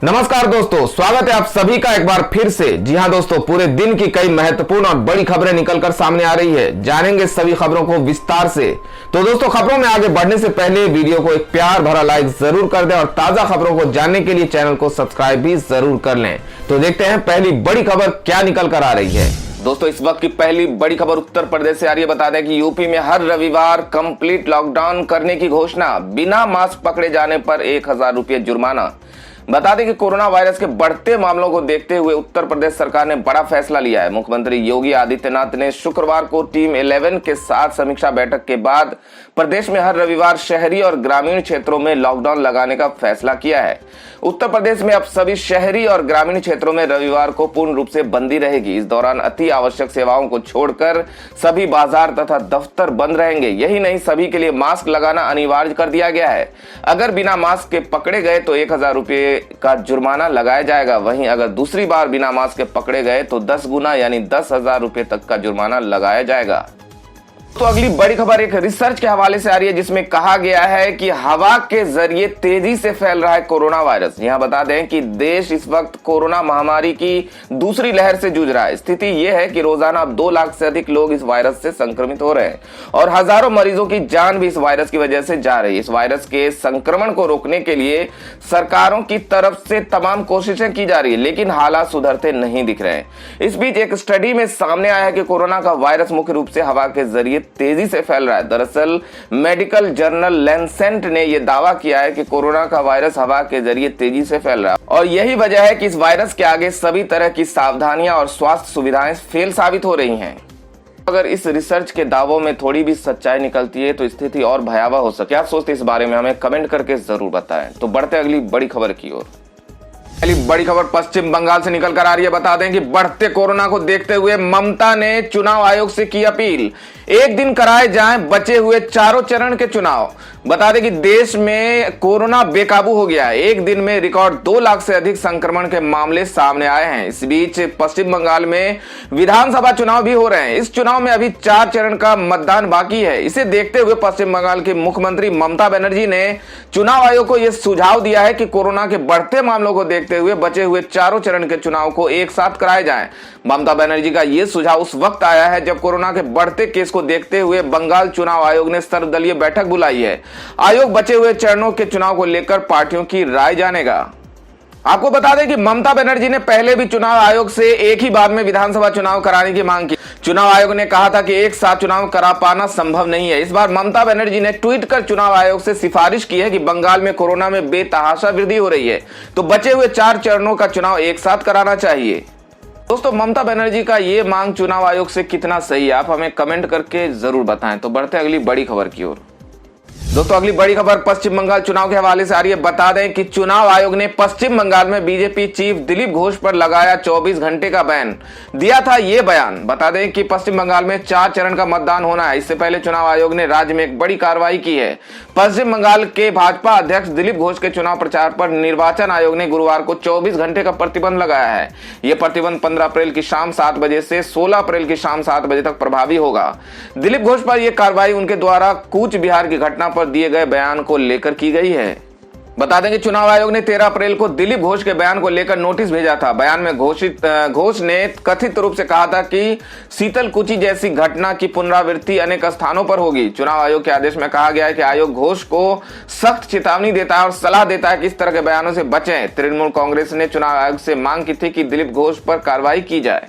नमस्कार दोस्तों, स्वागत है आप सभी का एक बार फिर से। जी हां दोस्तों, पूरे दिन की कई महत्वपूर्ण और बड़ी खबरें निकलकर सामने आ रही है। जानेंगे सभी खबरों को विस्तार से। तो दोस्तों, खबरों में आगे बढ़ने से पहले वीडियो को एक प्यार भरा लाइक जरूर कर दें और ताजा खबरों को जानने के लिए चैनल को सब्सक्राइब भी जरूर कर लें। तो देखते हैं पहली बड़ी खबर क्या निकल कर आ रही है। दोस्तों, इस वक्त की पहली बड़ी खबर उत्तर प्रदेश से आ रही है। बता दें कि यूपी में हर रविवार कंप्लीट लॉकडाउन करने की घोषणा, बिना मास्क पकड़े जाने पर 1000 रुपये जुर्माना। बता दें कि कोरोना वायरस के बढ़ते मामलों को देखते हुए उत्तर प्रदेश सरकार ने बड़ा फैसला लिया है। मुख्यमंत्री योगी आदित्यनाथ ने शुक्रवार को टीम 11 के साथ समीक्षा बैठक के बाद प्रदेश में हर रविवार शहरी और ग्रामीण क्षेत्रों में लॉकडाउन लगाने का फैसला किया है। उत्तर प्रदेश में अब सभी शहरी और ग्रामीण क्षेत्रों में रविवार को पूर्ण रूप से बंदी रहेगी। इस दौरान अति आवश्यक सेवाओं को छोड़कर सभी बाजार तथा दफ्तर बंद रहेंगे। यही नहीं, सभी के लिए मास्क लगाना अनिवार्य कर दिया गया है। अगर बिना मास्क के पकड़े गए तो 1000 रुपये का जुर्माना लगाया जाएगा। वहीं अगर दूसरी बार बिना मास्क के पकड़े गए तो 10 गुना यानी 10,000 रुपये तक का जुर्माना लगाया जाएगा। तो अगली बड़ी खबर एक रिसर्च के हवाले से आ रही है, जिसमें कहा गया है कि हवा के जरिए तेजी से फैल रहा है कोरोना वायरस। यहां बता दें कि देश इस वक्त कोरोना महामारी की दूसरी लहर से जूझ रहा है। स्थिति यह है कि रोजाना अब 2 लाख से अधिक लोग इस वायरस से संक्रमित हो रहे हैं और हजारों मरीजों की जान भी इस वायरस की वजह से जा रही है। इस वायरस के संक्रमण को रोकने के लिए सरकारों की तरफ से तमाम कोशिशें की जा रही है, लेकिन हालात सुधरते नहीं दिख रहे हैं। इस बीच एक स्टडी में सामने आया है कि कोरोना का वायरस मुख्य रूप से हवा के जरिए तेजी से फैल रहा है। दरअसल मेडिकल जर्नल लैंसेट ने यह दावा किया है कि कोरोना का वायरस हवा के जरिए तेजी से फैल रहा है और यही वजह है कि इस वायरस के आगे सभी तरह की सावधानियां और स्वास्थ्य सुविधाएं फेल साबित हो रही हैं। अगर इस रिसर्च के दावों में थोड़ी भी सच्चाई निकलती है तो स्थिति और भयावह हो सकती है। क्या सोचते इस बारे में हमें कमेंट करके जरूर बताएं। तो बढ़ते अगली बड़ी खबर की ओर। पहली बड़ी खबर पश्चिम बंगाल से निकल कर आ रही है। बता दें कि बढ़ते कोरोना को देखते हुए ममता ने चुनाव आयोग से की अपील, एक दिन कराए जाएं बचे हुए चारों चरण के चुनाव। बता दें कि देश में कोरोना बेकाबू हो गया है। एक दिन में रिकॉर्ड 2 लाख से अधिक संक्रमण के मामले सामने आए हैं। इस बीच पश्चिम बंगाल में विधानसभा चुनाव भी हो रहे हैं। इस चुनाव में अभी 4 चरण का मतदान बाकी है। इसे देखते हुए पश्चिम बंगाल की मुख्यमंत्री ममता बनर्जी ने चुनाव आयोग को यह सुझाव दिया है कि कोरोना के बढ़ते मामलों को देखते हुए बचे हुए चारों चरण के चुनाव को एक साथ कराए जाएं। ममता बनर्जी का यह सुझाव उस वक्त आया है जब कोरोना के बढ़ते केस को देखते हुए बंगाल चुनाव आयोग ने सर्वदलीय बैठक बुलाई है। आयोग बचे हुए चरणों के चुनाव को लेकर पार्टियों की राय जानेगा। आपको बता दें कि ममता बनर्जी ने पहले भी चुनाव आयोग से एक ही बार में विधानसभा चुनाव कराने की मांग की। चुनाव आयोग ने कहा था कि एक साथ चुनाव करा पाना संभव नहीं है। इस बार ममता बनर्जी ने ट्वीट कर चुनाव आयोग से सिफारिश की है कि बंगाल में कोरोना में बेतहाशा वृद्धि हो रही है, तो बचे हुए 4 चरणों का चुनाव एक साथ कराना चाहिए। दोस्तों, ममता बनर्जी का ये मांग चुनाव आयोग से कितना सही है, आप हमें कमेंट करके जरूर बताएं। तो बढ़ते अगली बड़ी खबर की ओर। दोस्तों, अगली बड़ी खबर पश्चिम बंगाल चुनाव के हवाले से आ रही है। बता दें कि चुनाव आयोग ने पश्चिम बंगाल में बीजेपी चीफ दिलीप घोष पर लगाया 24 घंटे का बैन। दिया था ये बयान। बता दें कि पश्चिम बंगाल में 4 चरण का मतदान होना है। इससे पहले चुनाव आयोग ने राज्य में एक बड़ी कार्रवाई की है। पश्चिम बंगाल के भाजपा अध्यक्ष दिलीप घोष के चुनाव प्रचार पर निर्वाचन आयोग ने गुरुवार को 24 घंटे का प्रतिबंध लगाया है। यह प्रतिबंध 15 अप्रैल की शाम 7 बजे से 16 अप्रैल की शाम 7 बजे तक प्रभावी होगा। दिलीप घोष पर यह कार्रवाई उनके द्वारा कूच बिहार की घटना पर दिए गए बयान को लेकर की गई है। बता दें कि चुनाव आयोग ने 13 अप्रैल को दिलीप घोष के बयान को लेकर नोटिस भेजा था। बयान में घोष ने कथित रूप से कहा था कि शीतलकुची जैसी घटना की पुनरावृत्ति अनेक स्थानों पर होगी। चुनाव आयोग के आदेश में कहा गया है कि आयोग घोष को सख्त चेतावनी देता है और सलाह देता है कि इस तरह के बयानों से बचें। तृणमूल कांग्रेस ने चुनाव आयोग से मांग की थी कि दिलीप घोष पर कार्रवाई की जाए।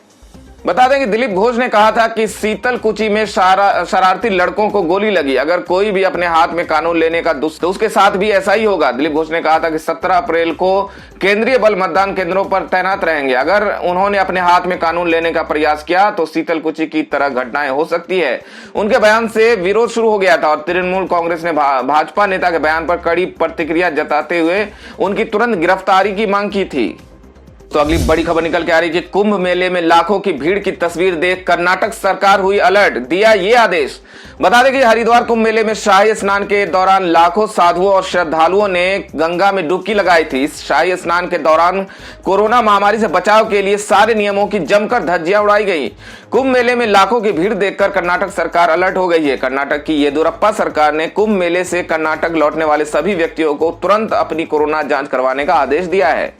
बता दें कि दिलीप घोष ने कहा था कि शीतलकुची में शरारती लड़कों को गोली लगी। अगर कोई भी अपने हाथ में कानून लेने का तो उसके साथ भी ऐसा ही होगा। दिलीप घोष ने कहा था कि 17 अप्रैल को केंद्रीय बल मतदान केंद्रों पर तैनात रहेंगे। अगर उन्होंने अपने हाथ में कानून लेने का प्रयास किया तो शीतलकुची की तरह घटनाएं हो सकती है। उनके बयान से विरोध शुरू हो गया था और तृणमूल कांग्रेस ने भाजपा नेता के बयान पर कड़ी प्रतिक्रिया जताते हुए उनकी तुरंत गिरफ्तारी की मांग की थी। तो अगली बड़ी खबर निकल के आ रही है कि कुंभ मेले में लाखों की भीड़ की तस्वीर देख कर्नाटक सरकार हुई अलर्ट, दिया ये आदेश। बता दें कि हरिद्वार कुंभ मेले में शाही स्नान के दौरान लाखों साधुओं और श्रद्धालुओं ने गंगा में डुबकी लगाई थी। इस शाही स्नान के दौरान कोरोना महामारी से बचाव के लिए सारे नियमों की जमकर धज्जियां उड़ाई गई। कुंभ मेले में लाखों की भीड़ देखकर कर्नाटक सरकार अलर्ट हो गई है। कर्नाटक की येदियुरप्पा सरकार ने कुंभ मेले से कर्नाटक लौटने वाले सभी व्यक्तियों को तुरंत अपनी कोरोना जांच करवाने का आदेश दिया है।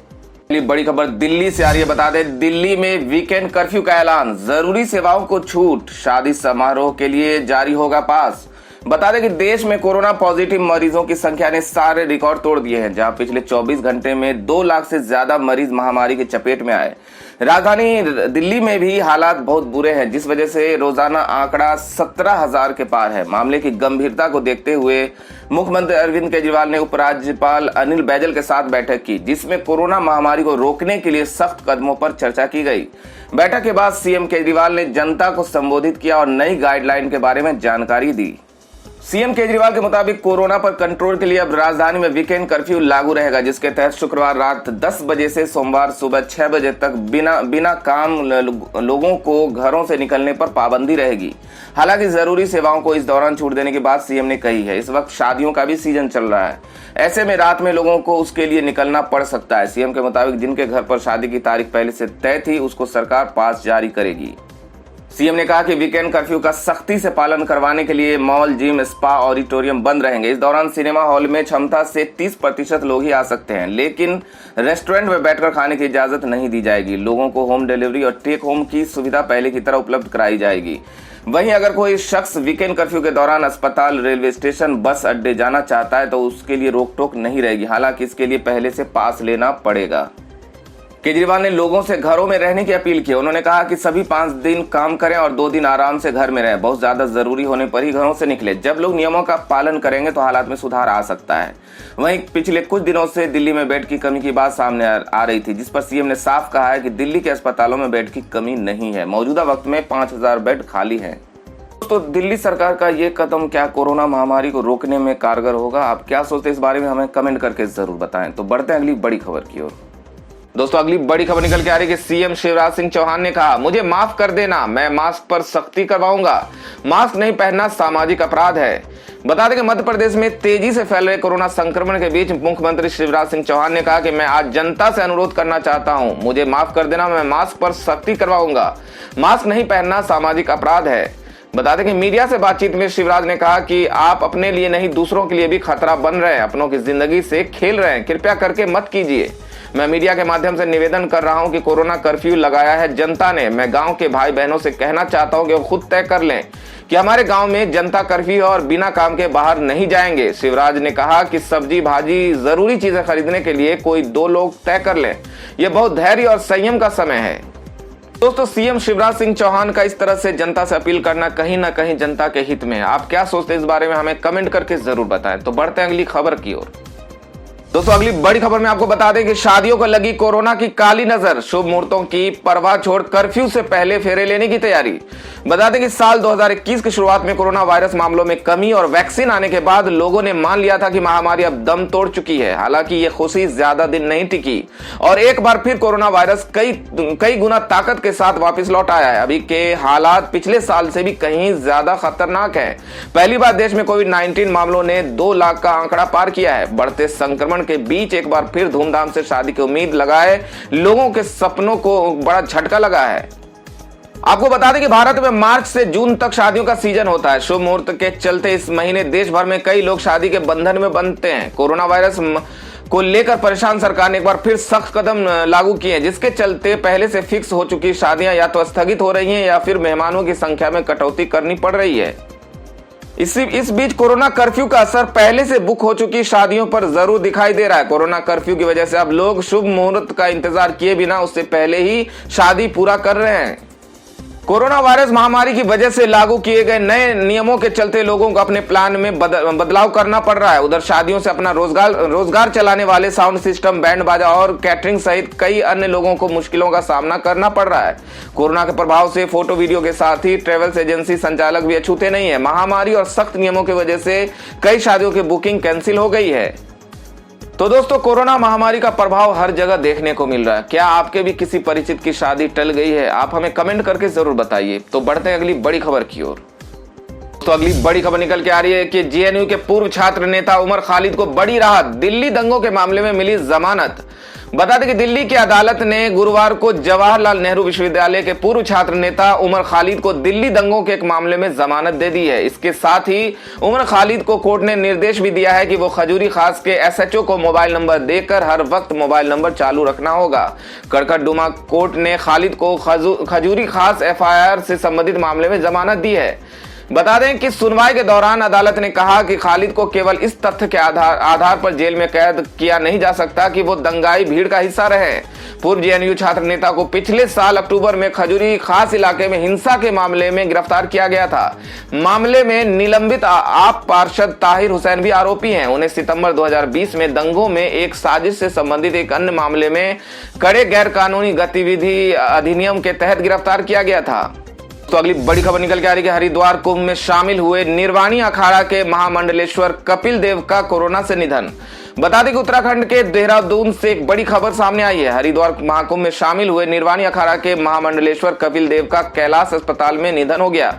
बड़ी खबर दिल्ली से आ रही है। बता दें, दिल्ली में वीकेंड कर्फ्यू का ऐलान, जरूरी सेवाओं को छूट, शादी समारोह के लिए जारी होगा पास। बता दें कि देश में कोरोना पॉजिटिव मरीजों की संख्या ने सारे रिकॉर्ड तोड़ दिए हैं, जहां पिछले 24 घंटे में 2 लाख से ज्यादा मरीज महामारी की चपेट में आए। राजधानी दिल्ली में भी हालात बहुत बुरे हैं, जिस वजह से रोजाना आंकड़ा 17,000 के पार है। मामले की गंभीरता को देखते हुए मुख्यमंत्री अरविंद केजरीवाल ने उपराज्यपाल अनिल बैजल के साथ बैठक की, जिसमें कोरोना महामारी को रोकने के लिए सख्त कदमों पर चर्चा की गई। बैठक के बाद सीएम केजरीवाल ने जनता को संबोधित किया और नई गाइडलाइन के बारे में जानकारी दी। सीएम केजरीवाल के मुताबिक कोरोना पर कंट्रोल के लिए अब राजधानी में वीकेंड कर्फ्यू लागू रहेगा, जिसके तहत शुक्रवार रात 10 बजे से सोमवार सुबह 6 बजे तक बिना काम लोगों को घरों से निकलने पर पाबंदी रहेगी। हालांकि जरूरी सेवाओं को इस दौरान छूट देने की बात सीएम ने कही है। इस वक्त शादियों का भी सीजन चल रहा है, ऐसे में रात में लोगों को उसके लिए निकलना पड़ सकता है। सीएम के मुताबिक जिनके घर पर शादी की तारीख पहले से तय थी, उसको सरकार पास जारी करेगी। सीएम ने कहा कि वीकेंड कर्फ्यू का सख्ती से पालन करवाने के लिए मॉल, जिम, स्पा, ऑडिटोरियम बंद रहेंगे। इस दौरान सिनेमा हॉल में क्षमता से 30% लोग ही आ सकते हैं, लेकिन रेस्टोरेंट में बैठकर खाने की इजाजत नहीं दी जाएगी। लोगों को होम डिलीवरी और टेक होम की सुविधा पहले की तरह उपलब्ध कराई जाएगी। वहीं अगर कोई शख्स वीकेंड कर्फ्यू के दौरान अस्पताल, रेलवे स्टेशन, बस अड्डे जाना चाहता है तो उसके लिए रोक टोक नहीं रहेगी। हालांकि इसके लिए पहले से पास लेना पड़ेगा। केजरीवाल ने लोगों से घरों में रहने की अपील की। उन्होंने कहा कि सभी 5 दिन काम करें और 2 दिन आराम से घर में रहें। बहुत ज्यादा जरूरी होने पर ही घरों से निकले। जब लोग नियमों का पालन करेंगे तो हालात में सुधार आ सकता है। वहीं पिछले कुछ दिनों से दिल्ली में बेड की कमी की बात सामने आ रही थी, जिस पर सीएम ने साफ कहा है कि दिल्ली के अस्पतालों में बेड की कमी नहीं है। मौजूदा वक्त में 5,000 बेड खाली हैं। तो दिल्ली सरकार का ये कदम क्या कोरोना महामारी को रोकने में कारगर होगा? आप क्या सोचते हैं इस बारे में हमें कमेंट करके जरूर बताएं। तो बढ़ते हैं अगली बड़ी खबर की ओर। दोस्तों, अगली बड़ी खबर निकल के आ रही है कि सीएम शिवराज सिंह चौहान ने कहा, मुझे माफ कर देना, मैं मास्क पर सख्ती करवाऊंगा। मास्क नहीं पहनना सामाजिक अपराध है। बता दें कि मध्य प्रदेश में तेजी से फैल रहे कोरोना संक्रमण के बीच मुख्यमंत्री शिवराज सिंह चौहान ने कहा कि मैं आज जनता से अनुरोध करना चाहता हूं, मुझे माफ कर देना, मैं मास्क पर सख्ती करवाऊंगा। मास्क नहीं पहनना सामाजिक अपराध है। बता दें कि मीडिया से बातचीत में शिवराज ने कहा कि आप अपने लिए नहीं दूसरों के लिए भी खतरा बन रहे हैं, अपनों की जिंदगी से खेल रहे हैं, कृपया करके मत कीजिए। मैं मीडिया के माध्यम से निवेदन कर रहा हूं कि कोरोना कर्फ्यू लगाया है जनता ने। मैं गांव के भाई बहनों से कहना चाहता हूं कि वो खुद तय कर लें कि हमारे गांव में जनता कर्फ्यू और बिना काम के बाहर नहीं जाएंगे। शिवराज ने कहा कि सब्जी भाजी जरूरी चीजें खरीदने के लिए कोई 2 लोग तय कर लें। यह बहुत धैर्य और संयम का समय है। दोस्तों, सीएम शिवराज सिंह चौहान का इस तरह से जनता से अपील करना कहीं ना कहीं जनता के हित में है। आप क्या सोचते हैं इस बारे में हमें कमेंट करके जरूर बताएं। तो बढ़ते हैं अगली खबर की ओर। दोस्तों, अगली बड़ी खबर में आपको बता दें कि शादियों को लगी कोरोना की काली नजर। शुभ मुहूर्तों की परवाह छोड़ कर्फ्यू से पहले फेरे लेने की तैयारी। बता दें कि साल 2021 की शुरुआत में कोरोना वायरस मामलों में कमी और वैक्सीन आने के बाद लोगों ने मान लिया था कि महामारी अब दम तोड़ चुकी है। हालांकि ये खुशी ज्यादा दिन नहीं टिकी और एक बार फिर कोरोना वायरस कई गुना ताकत के साथ वापस लौट आया है। अभी के हालात पिछले साल से भी कहीं ज्यादा खतरनाक है। पहली बार देश में कोविड-19 मामलों ने 2 लाख का आंकड़ा पार किया है। बढ़ते संक्रमण के बीच एक बार फिर धूमधाम से शादी की उम्मीद लगाए लोगों के सपनों को बड़ा झटका लगा है। आपको बता दें कि भारत में मार्च से जून तक शादियों का सीजन होता है। शुभ मुहूर्त के चलते इस महीने देश भर में कई लोग शादी के बंधन में बंधते हैं। कोरोना वायरस को लेकर परेशान सरकार ने एक बार फिर सख्त कदम लागू किए हैं, जिसके चलते पहले से फिक्स हो चुकी शादियां या तो स्थगित हो रही हैं या फिर मेहमानों की संख्या में कटौती करनी पड़ रही है। इस बीच कोरोना कर्फ्यू का असर पहले से बुक हो चुकी शादियों पर जरूर दिखाई दे रहा है। कोरोना कर्फ्यू की वजह से अब लोग शुभ मुहूर्त का इंतजार किए बिना उससे पहले ही शादी पूरा कर रहे हैं। कोरोना वायरस महामारी की वजह से लागू किए गए नए नियमों के चलते लोगों को अपने प्लान में बदलाव करना पड़ रहा है। उधर शादियों से अपना रोजगार चलाने वाले साउंड सिस्टम, बैंड बाजा और कैटरिंग सहित कई अन्य लोगों को मुश्किलों का सामना करना पड़ रहा है। कोरोना के प्रभाव से फोटो वीडियो के साथ ही ट्रेवल्स एजेंसी संचालक भी अछूते नहीं है। महामारी और सख्त नियमों की वजह से कई शादियों की बुकिंग कैंसिल हो गई है। तो दोस्तों, कोरोना महामारी का प्रभाव हर जगह देखने को मिल रहा है। क्या आपके भी किसी परिचित की शादी टल गई है? आप हमें कमेंट करके जरूर बताइए। तो बढ़ते हैं अगली बड़ी खबर की ओर। तो अगली बड़ी खबर निकल के आ रही है कि जेएनयू के पूर्व छात्र नेता उमर खालिद को बड़ी राहत, दिल्ली दंगों के मामले में मिली जमानत। बता दें कि दिल्ली की अदालत ने गुरुवार को जवाहरलाल नेहरू विश्वविद्यालय के पूर्व छात्र नेता उमर खालिद को दिल्ली दंगों के एक मामले में जमानत दे दी है। इसके साथ ही उमर खालिद को कोर्ट ने निर्देश भी दिया है कि वो खजूरी खास के एसएचओ को मोबाइल नंबर देकर हर वक्त मोबाइल नंबर चालू रखना होगा। कड़कड़डुमा कोर्ट ने खालिद को खजूरी खास एफआईआर से संबंधित मामले में जमानत दी है। बता दें कि सुनवाई के दौरान अदालत ने कहा कि खालिद को केवल इस तथ्य के आधार पर जेल में कैद किया नहीं जा सकता कि वो दंगाई भीड़ का हिस्सा रहे। पूर्व जेएनयू छात्र नेता को पिछले साल अक्टूबर में खजूरी खास इलाके में हिंसा के मामले में गिरफ्तार किया गया था। मामले में निलंबित आप पार्षद ताहिर हुसैन भी आरोपी हैं। उन्हें सितंबर 2020 में दंगों में एक साजिश से संबंधित एक अन्य मामले में कड़े गैर कानूनी गतिविधि अधिनियम के तहत गिरफ्तार किया गया था। तो अगली बड़ी खबर निकल के आ रही है, हरिद्वार कुंभ में शामिल हुए निर्वाणी अखाड़ा के महामंडलेश्वर कपिल देव का कोरोना से निधन। बता दें कि उत्तराखंड के देहरादून से एक बड़ी खबर सामने आई है। हरिद्वार महाकुंभ में शामिल हुए निर्वाणी अखाड़ा के महामंडलेश्वर कपिल देव का कैलाश अस्पताल में निधन हो गया।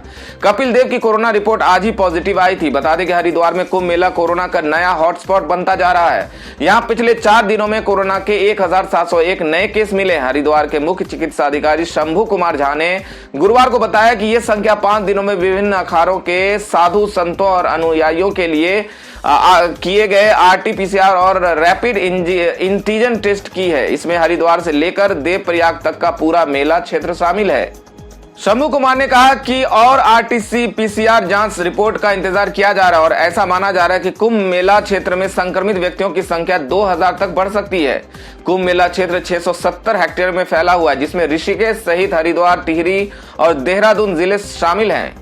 कपिल देव की कोरोना रिपोर्ट आज ही पॉजिटिव आई थी। बता दें कि हरिद्वार में कुंभ मेला कोरोना का नया हॉटस्पॉट बनता जा रहा है। यहाँ पिछले 4 दिनों में कोरोना के 1701 नए केस मिले। हरिद्वार के मुख्य चिकित्सा अधिकारी शंभू कुमार झा ने गुरुवार को बताया कि यह संख्या 5 दिनों में विभिन्न अखाड़ों के साधु संतों और अनुयायियों के लिए किए गए आरटीपीसीआर और रैपिड एंटीजन टेस्ट की है। इसमें हरिद्वार से लेकर देवप्रयाग तक का पूरा मेला क्षेत्र शामिल है। शंभू कुमार ने कहा कि और आरटीपीसीआर जांच रिपोर्ट का इंतजार किया जा रहा है और ऐसा माना जा रहा है कि कुंभ मेला क्षेत्र में संक्रमित व्यक्तियों की संख्या 2000 तक बढ़ सकती है। कुंभ मेला क्षेत्र 670 हेक्टेयर में फैला हुआ है, जिसमें ऋषिकेश सहित हरिद्वार, टिहरी और देहरादून जिले शामिल हैं।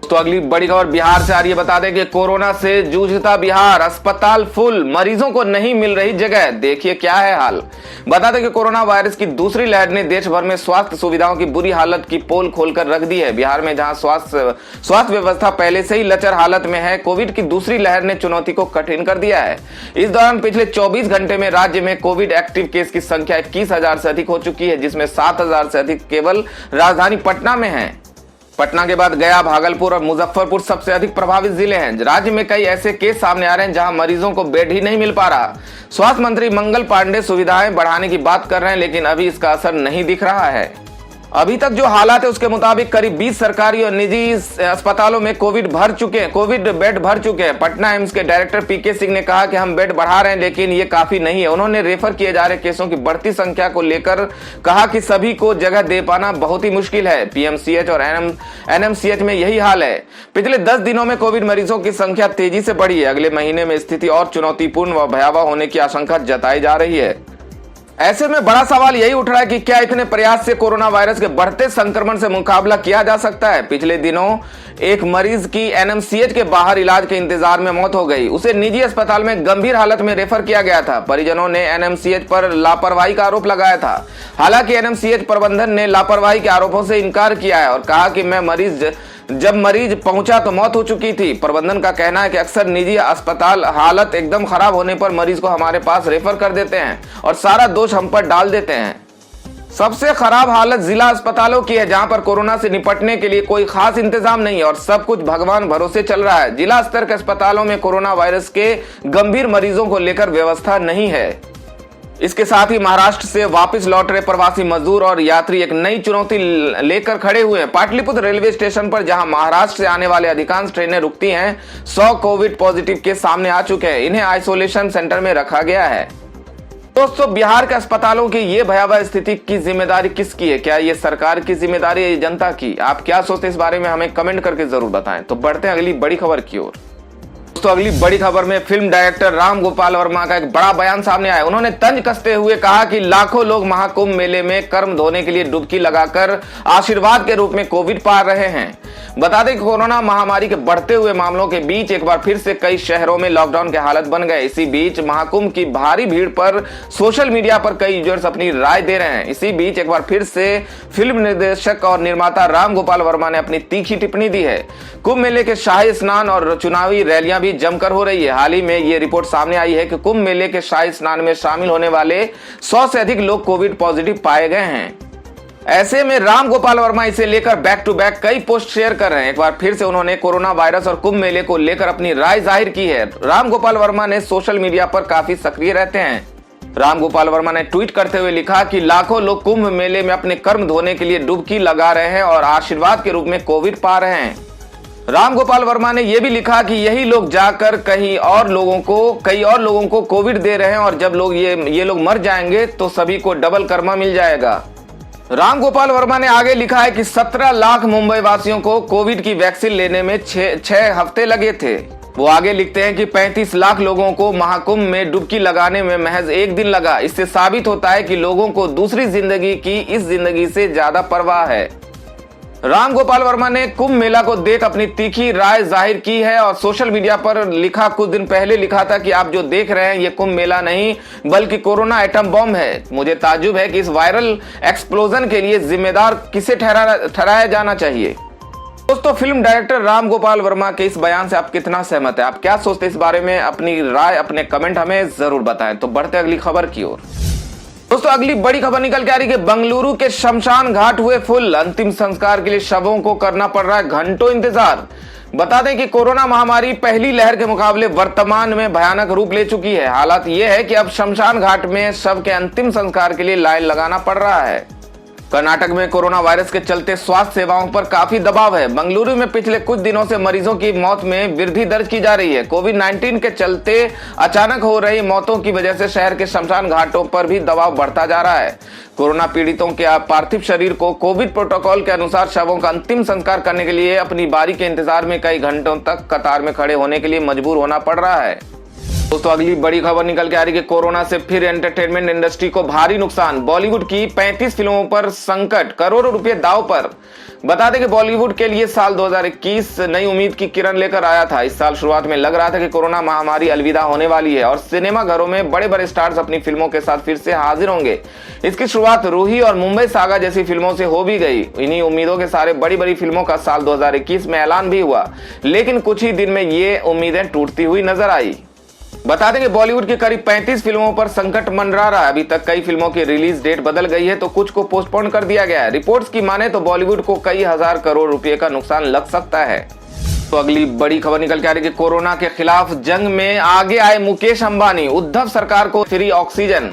तो अगली बड़ी खबर बिहार से आ रही है। बता दें कि कोरोना से जूझता बिहार, अस्पताल फुल, मरीजों को नहीं मिल रही जगह। देखिए क्या है हाल। बता दें कि कोरोना वायरस की दूसरी लहर ने देश भर में स्वास्थ्य सुविधाओं की बुरी हालत की पोल खोलकर रख दी है। बिहार में जहां स्वास्थ्य व्यवस्था पहले से ही लचर हालत में है, कोविड की दूसरी लहर ने चुनौती को कठिन कर दिया है। इस दौरान पिछले 24 घंटे में राज्य में कोविड एक्टिव केस की संख्या 21,000 से अधिक हो चुकी है, जिसमें 7,000 से अधिक केवल राजधानी पटना में है। पटना के बाद गया, भागलपुर और मुजफ्फरपुर सबसे अधिक प्रभावित जिले हैं। राज्य में कई ऐसे केस सामने आ रहे हैं जहां मरीजों को बेड ही नहीं मिल पा रहा। स्वास्थ्य मंत्री मंगल पांडे सुविधाएं बढ़ाने की बात कर रहे हैं, लेकिन अभी इसका असर नहीं दिख रहा है। अभी तक जो हालात है उसके मुताबिक करीब 20 सरकारी और निजी अस्पतालों में कोविड बेड भर चुके हैं। पटना एम्स के डायरेक्टर पीके सिंह ने कहा कि हम बेड बढ़ा रहे हैं, लेकिन ये काफी नहीं है। उन्होंने रेफर किए जा रहे केसों की बढ़ती संख्या को लेकर कहा कि सभी को जगह दे पाना बहुत ही मुश्किल है। पीएमसीएच और एनएमसीएच में यही हाल है। पिछले 10 दिनों में कोविड मरीजों की संख्या तेजी से बढ़ी है। अगले महीने में स्थिति और चुनौतीपूर्ण व भयावह होने की आशंका जताई जा रही है। ऐसे में बड़ा सवाल यही उठ रहा है कि क्या इतने प्रयास से कोरोना वायरस के बढ़ते संक्रमण से मुकाबला किया जा सकता है। पिछले दिनों एक मरीज की एनएमसीएच के बाहर इलाज के इंतजार में मौत हो गई। उसे निजी अस्पताल में गंभीर हालत में रेफर किया गया था। परिजनों ने एनएमसीएच पर लापरवाही का आरोप लगाया था। हालांकि एनएमसीएच प्रबंधन ने लापरवाही के आरोपों से इनकार किया है और कहा कि जब मरीज पहुंचा तो मौत हो चुकी थी। प्रबंधन का कहना है कि अक्सर निजी अस्पताल हालत एकदम खराब होने पर मरीज को हमारे पास रेफर कर देते हैं और सारा दोष हम पर डाल देते हैं। सबसे खराब हालत जिला अस्पतालों की है, जहां पर कोरोना से निपटने के लिए कोई खास इंतजाम नहीं है और सब कुछ भगवान भरोसे चल रहा है। जिला स्तर के अस्पतालों में कोरोना वायरस के गंभीर मरीजों को लेकर व्यवस्था नहीं है। इसके साथ ही महाराष्ट्र से वापस लौट रहे प्रवासी मजदूर और यात्री एक नई चुनौती लेकर खड़े हुए हैं। पाटलिपुत्र रेलवे स्टेशन पर जहां महाराष्ट्र से आने वाले अधिकांश ट्रेनें रुकती हैं, 100 कोविड पॉजिटिव केस सामने आ चुके हैं। इन्हें आइसोलेशन सेंटर में रखा गया है। दोस्तों, बिहार के अस्पतालों की ये भयावह स्थिति की जिम्मेदारी किसकी है? क्या ये सरकार की जिम्मेदारी है, जनता की? आप क्या सोचते हैं इस बारे में हमें कमेंट करके जरूर बताएं। तो बढ़ते हैं अगली बड़ी खबर की ओर। तो अगली बड़ी खबर में फिल्म डायरेक्टर राम गोपाल वर्मा का एक बड़ा बयान सामने आया। उन्होंने तंज कसते हुए कहा कि लाखों लोग महाकुंभ मेले में कर्म धोने के लिए डुबकी लगाकर आशीर्वाद के रूप में कोविड पार रहे हैं। बता दें कि कोरोना महामारी के बढ़ते हुए मामलों के बीच एक बार फिर से कई शहरों में लॉकडाउन के हालत बन गए। इसी बीच महाकुंभ की भारी भीड़ पर सोशल मीडिया पर कई यूजर्स अपनी राय दे रहे हैं। इसी बीच एक बार फिर से फिल्म निर्देशक और निर्माता राम गोपाल वर्मा ने अपनी तीखी टिप्पणी दी है। कुंभ मेले के शाही स्नान और चुनावी रैलियां भी जमकर हो रही है। हाल ही में ये रिपोर्ट सामने आई है कि कुंभ मेले के शाही स्नान में शामिल होने वाले 100 से अधिक लोग कोविड पॉजिटिव पाए गए हैं। ऐसे में राम गोपाल वर्मा इसे लेकर बैक टू बैक कई पोस्ट शेयर कर रहे हैं। एक बार फिर से उन्होंने कोरोना वायरस और कुंभ मेले को लेकर अपनी राय जाहिर की है। राम गोपाल वर्मा ने सोशल मीडिया पर काफी सक्रिय रहते हैं। राम गोपाल वर्मा ने ट्वीट करते हुए लिखा कि लाखों लोग कुंभ मेले में अपने कर्म धोने के लिए डुबकी लगा रहे हैं और आशीर्वाद के रूप में कोविड पा रहे हैं। राम गोपाल वर्मा ने यह भी लिखा कि यही लोग जाकर कई और लोगों को कोविड दे रहे हैं और जब ये लोग मर जाएंगे तो सभी को डबल कर्मा मिल जाएगा। राम गोपाल वर्मा ने आगे लिखा है कि 17 लाख मुंबई वासियों को कोविड की वैक्सीन लेने में 6 हफ्ते लगे थे। वो आगे लिखते हैं कि 35 लाख लोगों को महाकुंभ में डुबकी लगाने में महज 1 दिन लगा। इससे साबित होता है कि लोगों को दूसरी जिंदगी की इस जिंदगी से ज्यादा परवाह है। राम गोपाल वर्मा ने कुंभ मेला को देख अपनी तीखी राय जाहिर की है और सोशल मीडिया पर लिखा, कुछ दिन पहले लिखा था कि आप जो देख रहे हैं ये कुंभ मेला नहीं बल्कि कोरोना एटम बॉम्ब है। मुझे ताज्जुब है कि इस वायरल एक्सप्लोजन के लिए जिम्मेदार किसे ठहराया जाना चाहिए। दोस्तों, फिल्म डायरेक्टर राम गोपाल वर्मा के इस बयान से आप कितना सहमत है, आप क्या सोचते हैं इस बारे में? अपनी राय अपने कमेंट हमें जरूर बताएं। तो बढ़ते अगली खबर की ओर। दोस्तों, अगली बड़ी खबर निकल के आ रही है कि बेंगलुरु के शमशान घाट हुए फुल। अंतिम संस्कार के लिए शवों को करना पड़ रहा है घंटों इंतजार। बता दें कि कोरोना महामारी पहली लहर के मुकाबले वर्तमान में भयानक रूप ले चुकी है। हालात यह है कि अब शमशान घाट में शव के अंतिम संस्कार के लिए लाइन लगाना पड़ रहा है। कर्नाटक में कोरोना वायरस के चलते स्वास्थ्य सेवाओं पर काफी दबाव है। बेंगलुरु में पिछले कुछ दिनों से मरीजों की मौत में वृद्धि दर्ज की जा रही है। कोविड-19 के चलते अचानक हो रही मौतों की वजह से शहर के शमशान घाटों पर भी दबाव बढ़ता जा रहा है। कोरोना पीड़ितों के पार्थिव शरीर को कोविड प्रोटोकॉल के अनुसार शवों का अंतिम संस्कार करने के लिए अपनी बारी के इंतजार में कई घंटों तक कतार में खड़े होने के लिए मजबूर होना पड़ रहा है। दोस्तों, अगली बड़ी खबर निकल के आ रही है कि कोरोना से फिर एंटरटेनमेंट इंडस्ट्री को भारी नुकसान। बॉलीवुड की 35 फिल्मों पर संकट, करोड़ों रुपए दांव पर। बता दें कि बॉलीवुड के लिए साल 2021 नई उम्मीद की किरण लेकर आया था। इस साल शुरुआत में लग रहा था कि कोरोना महामारी अलविदा होने वाली है और सिनेमा घरों में बड़े बड़े स्टार्स अपनी फिल्मों के साथ फिर से हाजिर होंगे। इसकी शुरुआत रूही और मुंबई सागा जैसी फिल्मों से हो भी गई। इन्हीं उम्मीदों के सारे बड़ी बड़ी फिल्मों का साल 2021 में ऐलान भी हुआ, लेकिन कुछ ही दिन में ये उम्मीदें टूटती हुई नजर आई। बता दें कि बॉलीवुड की करीब 35 फिल्मों पर संकट मंडरा रहा है। अभी तक कई फिल्मों की रिलीज डेट बदल गई है तो कुछ को पोस्टपोन कर दिया गया है। रिपोर्ट्स की माने तो बॉलीवुड को कई हजार करोड़ रुपए का नुकसान लग सकता है। तो अगली बड़ी खबर निकल के आ रही है कि कोरोना के खिलाफ जंग में आगे आए मुकेश अंबानी। उद्धव सरकार को फ्री ऑक्सीजन।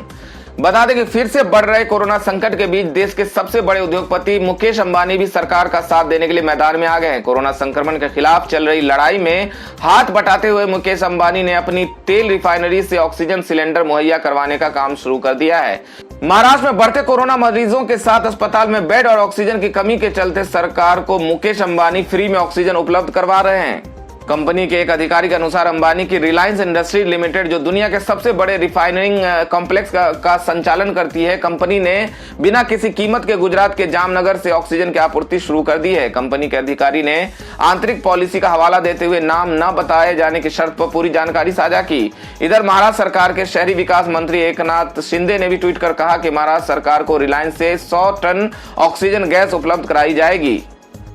बता दें कि फिर से बढ़ रहे कोरोना संकट के बीच देश के सबसे बड़े उद्योगपति मुकेश अंबानी भी सरकार का साथ देने के लिए मैदान में आ गए हैं। कोरोना संक्रमण के खिलाफ चल रही लड़ाई में हाथ बटाते हुए मुकेश अंबानी ने अपनी तेल रिफाइनरी से ऑक्सीजन सिलेंडर मुहैया करवाने का काम शुरू कर दिया है। महाराष्ट्र में बढ़ते कोरोना मरीजों के साथ अस्पताल में बेड और ऑक्सीजन की कमी के चलते सरकार को मुकेश अंबानी फ्री में ऑक्सीजन उपलब्ध करवा रहे हैं। कंपनी के एक अधिकारी के अनुसार अंबानी की रिलायंस इंडस्ट्री लिमिटेड, जो दुनिया के सबसे बड़े रिफाइनरिंग कॉम्प्लेक्स का संचालन करती है, कंपनी ने बिना किसी कीमत के गुजरात के जामनगर से ऑक्सीजन की आपूर्ति शुरू कर दी है। कंपनी के अधिकारी ने आंतरिक पॉलिसी का हवाला देते हुए नाम न बताए जाने की शर्त पर पूरी जानकारी साझा की। इधर महाराष्ट्र सरकार के शहरी विकास मंत्री एकनाथ शिंदे ने भी ट्वीट कर कहा कि महाराष्ट्र सरकार को रिलायंस से 100 टन ऑक्सीजन गैस उपलब्ध कराई जाएगी।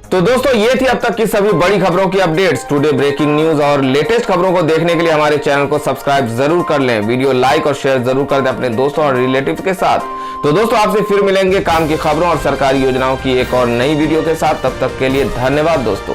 तो दोस्तों, ये थी अब तक की सभी बड़ी खबरों की अपडेट्स। टुडे ब्रेकिंग न्यूज और लेटेस्ट खबरों को देखने के लिए हमारे चैनल को सब्सक्राइब जरूर कर लें। वीडियो लाइक और शेयर जरूर कर दें अपने दोस्तों और रिलेटिव्स के साथ। तो दोस्तों, आपसे फिर मिलेंगे काम की खबरों और सरकारी योजनाओं की एक और नई वीडियो के साथ। तब तक के लिए धन्यवाद दोस्तों।